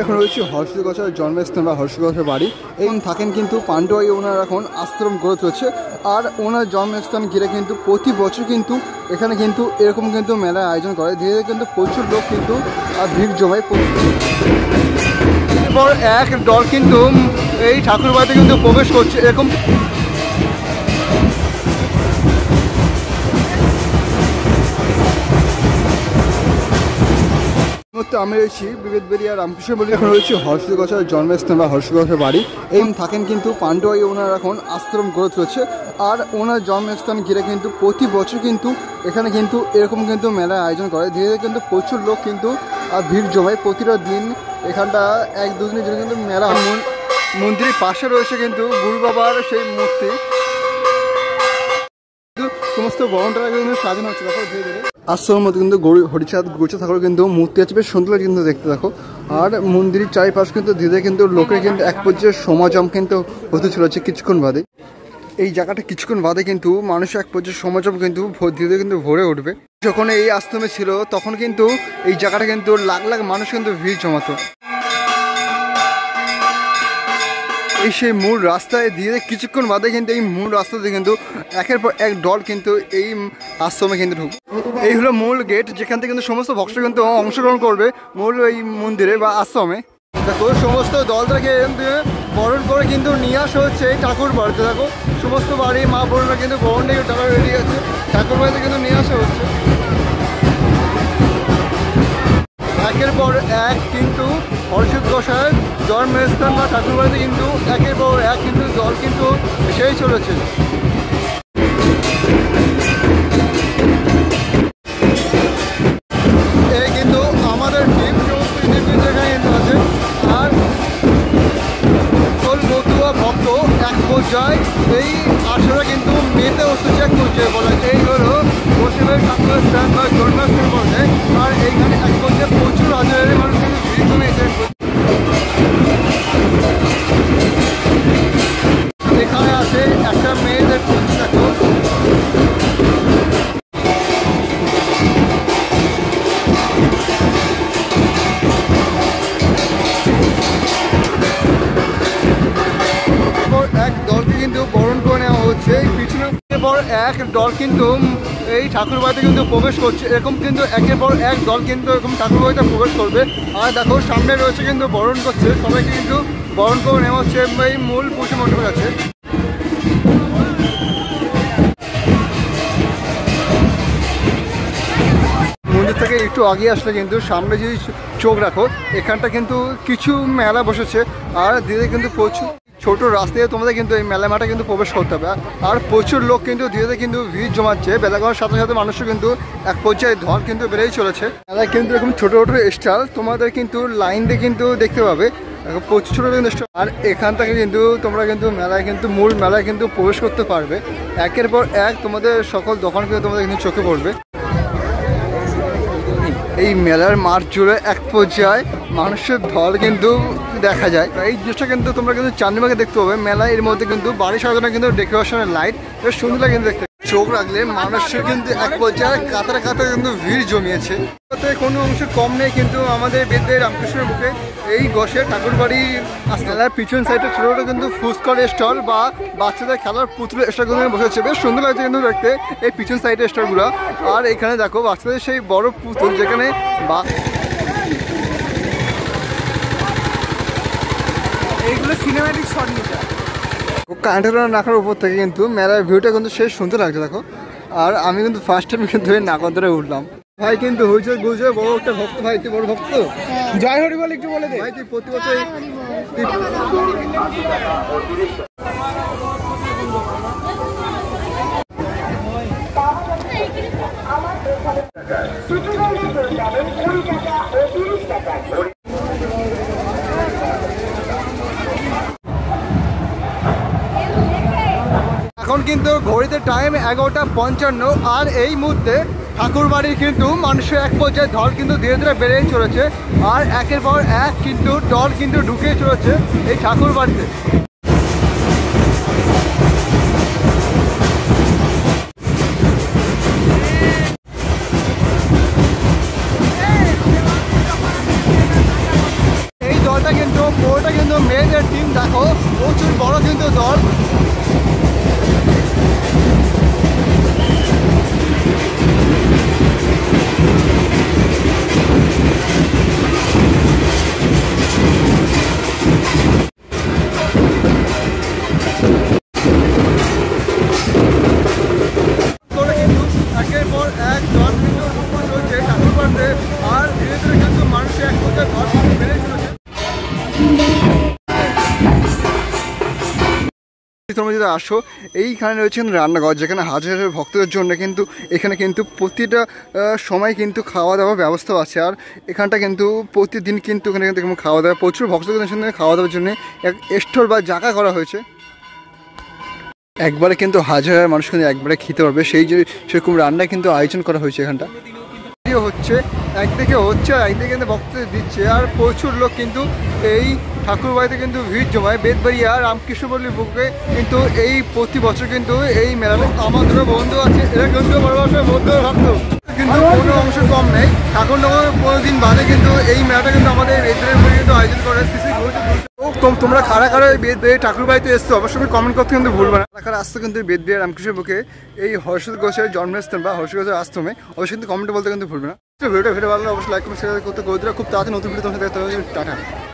এখন রয়েছে হর্ষদী গোসাইয়ের জন্মস্থান বা হর্ষদী গোসাইয়ের বাড়ি। এবং থাকেন কিন্তু পাণ্ডুয়ায় ওনার এখন আশ্রম গড়ে তুলেছে। আর ওনার জন্মস্থান ঘিরে কিন্তু প্রতি বছর কিন্তু এখানে কিন্তু এরকম কিন্তু মেলার আয়োজন করে। ধীরে ধীরে কিন্তু প্রচুর লোক কিন্তু ভিড় জমায়। এরপর এক দল কিন্তু এই ঠাকুর বাড়িতে কিন্তু প্রবেশ করছে। এরকম আমি রয়েছি বিবেদবেরিয়া রামকৃষ্ণ বলে। এখন রয়েছে হর্ষদী গোসাইয়ের জন্মস্থান বা হর্ষদী গোসাইয়ের বাড়ি। এবং থাকেন কিন্তু পাণ্ডুয়ায় ওনার এখন আশ্রম গড়ে তুলেছে। আর ওনার জন্মস্থান ঘিরে কিন্তু প্রতি বছর কিন্তু এখানে কিন্তু এরকম কিন্তু মেলার আয়োজন করে। ধীরে ধীরে কিন্তু প্রচুর লোক কিন্তু ভিড় জমায় প্রতিটা দিন। এখানটা এক দুদিনের জন্য কিন্তু মেলা। মন্দিরের পাশে রয়েছে কিন্তু গুরু বাবার সেই মূর্তি। সমস্ত বরণটা কিন্তু সাজানো হচ্ছে। দেখো ধীরে ধীরে আশ্রমের মধ্যে কিন্তু হরিচাঁদ গোচা ঠাকুর কিন্তু মূর্তি আছে, বেশ সুন্দর কিন্তু দেখতে। দেখো আর মন্দিরের চারিপাশ কিন্তু ধীরে কিন্তু লোকের কিন্তু এক পর্যায়ে সমাজম কিন্তু হতে চলেছে কিছুক্ষণ বাদে। এই জায়গাটা কিছুক্ষণ বাদে কিন্তু মানুষের এক পর্যায়ে সমাজম কিন্তু ধীরে ধীরে কিন্তু ভরে উঠবে। যখন এই আশ্রমে ছিল তখন কিন্তু এই জায়গাটা কিন্তু লাখ লাখ মানুষ কিন্তু ভিড় জমাতো। এই সেই মূল রাস্তায় ধীরে কিছুক্ষণ বাদে কিন্তু এই মূল রাস্তাতে কিন্তু একের পর এক দল কিন্তু এই আশ্রমে কিন্তু ঢুকবে। এই হলো মূল গেট, যেখান থেকে কিন্তু সমস্ত ভক্তরা কিন্তু অংশগ্রহণ করবে মূল এই মন্দিরে বা আশ্রমে। দেখো সমস্ত দলটাকে বরণ করে কিন্তু নিয়ে আসা হচ্ছে এই ঠাকুর বাড়িতে। দেখো সমস্ত বাড়ি মা বোনরা কিন্তু বরণ নিয়ে টাকা রেডি আছে, ঠাকুর বাড়িতে কিন্তু নিয়ে আসা হচ্ছে। একের পর এক কিন্তু হর্ষদী গোসাইয়ের জন্মস্থান বা ঠাকুর বাড়িতে কিন্তু একের পর এক কিন্তু দল কিন্তু এসেই চলেছে। এই কিন্তু আমাদের টিম সমস্ত এখানে কিন্তু আছে। আর সকল মতুয়া ভক্ত এক পর্যায়ে এই আসরে কিন্তু মেতে বসেছে এক পর্যায়ে বলা যায়। এই হলো গোসাইয়ের ঠাকুরের স্থান বা জন্মস্থান বলে। আর এইখানে এক পর্যায়ে প্রচুর হাজারের মানুষ কিন্তু ভিড় জমিয়েছে। এখানে আছে একটা মেয়েদের দেখো এক দলকে কিন্তু বরণ করে নেওয়া হচ্ছে। পিছনে পর এক দল কিন্তু এই ঠাকুর বাড়িতে কিন্তু প্রবেশ করছে। এরকম কিন্তু একের পর এক দল কিন্তু এরকম ঠাকুর বাড়িতে প্রবেশ করবে। আর দেখো সামনে রয়েছে কিন্তু বরণ করছে, সবাইকে কিন্তু বরণ করে নেওয়া হচ্ছে এই মূল পুজো মণ্ডপের কাছে। মন্দির থেকে একটু আগে আসলে কিন্তু সামনে যদি চোখ রাখো এখানটা কিন্তু কিছু মেলা বসেছে। আর ধীরে কিন্তু প্রচুর ছোট রাস্তায় তোমাদের কিন্তু এই মেলা মাঠে কিন্তু প্রবেশ করতে হবে। আর প্রচুর লোক কিন্তু ধীরে ধীরে কিন্তু ভিড় জমাচ্ছে। বেলা করার সাথে সাথে মানুষও কিন্তু এক পর্যায়ে ধর কিন্তু বেড়েই চলেছে। মেলায় কিন্তু এরকম ছোটো ছোটো স্টল তোমাদের কিন্তু লাইন দিয়ে কিন্তু দেখতে পাবে, প্রচুর ছোটো কিন্তু স্টল। আর এখান থেকে কিন্তু তোমরা কিন্তু মেলায় কিন্তু মূল মেলায় কিন্তু প্রবেশ করতে পারবে। একের পর এক তোমাদের সকল দোকান কিন্তু তোমাদের কিন্তু চোখে পড়বে। এই মেলার মাঠ জুড়ে এক পর্যায়ে মানুষের ঢল কিন্তু দেখা যায়। এই জিনিসটা কিন্তু তোমরা কিন্তু চাঁদনিবাগে দেখতে পাবে। মেলা এর মধ্যে কিন্তু বাড়ি সাজানো কিন্তু ডেকোরেশনের লাইট বেশ সুন্দর লাগে কিন্তু দেখতে। চোখ রাখলে মানুষের কিন্তু এক পর্যায়ে কাতারে কাতারে কিন্তু ভিড় জমিয়েছে। কোনো অংশ কম নেই কিন্তু আমাদের বেদের রামকৃষ্ণের বুকে এই গোসাই ঠাকুর বাড়ি মেলার পিছন সাইডে ছোটো ছোটো কিন্তু ফুচকার স্টল বা বাচ্চাদের খেলার পুতুল স্টলগুলো বসেছে। বেশ সুন্দর লাগছে কিন্তু দেখতে এই পিছন সাইডের স্টলগুলো। আর এখানে দেখো বাচ্চাদের সেই বড় পুতুল, যেখানে এইগুলো সিনেম্যাটিক শট নিতে কারেন্টের নাকার উপর থেকে কিন্তু মেলার ভিউটা কিন্তু শেষ সুন্দর লাগছে। দেখো আর আমি কিন্তু ফার্স্ট টাইম কিন্তু নাকা ধরে উঠলাম। ভাই কিন্তু হয়েছে বুঝে বড় একটা ভক্ত। ভাই তুই বড় ভক্ত, জয় হরি বল একটু বলে দে ভাই। তুই প্রতি বছর এখন কিন্তু ঘড়িতে টাইম 11:55। আর এই মুহূর্তে ঠাকুর বাড়ির কিন্তু মানুষের এক পর্যায়ে ঢল কিন্তু ধীরে ধীরে বেড়েই চলেছে। আর একের পর এক কিন্তু দল কিন্তু ঢুকেই চলেছে এই ঠাকুর বাড়িতে। ওটা কিন্তু মেয়েদের টিম, দেখো প্রচুর বড় কিন্তু দল। একের পর এক দল কিন্তু চলছে ঠাকুর পাড়তে, আর ধীরে ধীরে কিন্তু মানুষের এক পর্যায়ে ঘর বেড়ে চলেছে। তোমরা যদি আসো, এইখানে রয়েছে রান্নাঘর, যেখানে হাজার হাজার ভক্তদের জন্য কিন্তু এখানে কিন্তু প্রতিটা সময় কিন্তু খাওয়া দাওয়ার ব্যবস্থা আছে। আর এখানটা কিন্তু প্রতিদিন কিন্তু এখানে কিন্তু খাওয়া দাওয়া, প্রচুর ভক্তদের সঙ্গে খাওয়া দাওয়ার জন্য এক স্টল বা জায়গা করা হয়েছে। একবারে কিন্তু হাজার হাজার মানুষ কিন্তু একবারে খেতে পারবে, সেই যে সেরকম রান্না কিন্তু আয়োজন করা হয়েছে এখানটা। হচ্ছে একদিকে হচ্ছে আর একদিকে কিন্তু ভক্তদের দিচ্ছে, আর প্রচুর লোক কিন্তু এই ঠাকুর বাড়িতে কিন্তু ভিড় জমায়। বেদবাড়িয়া রামকৃষ্ণপল্লীর বুকে কিন্তু এই প্রতি বছর কিন্তু এই মেলাতে আমাদেরও বন্ধু আছে, এরা কিন্তু বড় বড় বন্ধু ভাবতো কিন্তু কোনো অংশ কম নেই। ঠাকুরনগর 15 দিন বাদে কিন্তু এই মেলাটা কিন্তু আমাদের বেদবাড়ির কিন্তু আয়োজন করে। তোমরা কারা কারা বেদবাড়ি ঠাকুর বাড়িতে এসছো অবশ্যই কমেন্ট করতে কিন্তু ভুলবে না। কারা আসতো কিন্তু বেদবাড়ি রামকৃষ্ণের বুকে এই হর্ষদ ঘোষের জন্মস্থান বা হর্ষদ ঘোষের আশ্রমে, অবশ্যই কিন্তু কমেন্টে বলতে কিন্তু ভুলবে না। ভিডিও ভালো অবশ্যই লাইক কমেন্ট শেয়ার করতে খুব তাড়াতাড়ি নতুন ভিডিও তোমার সাথে। টাটা।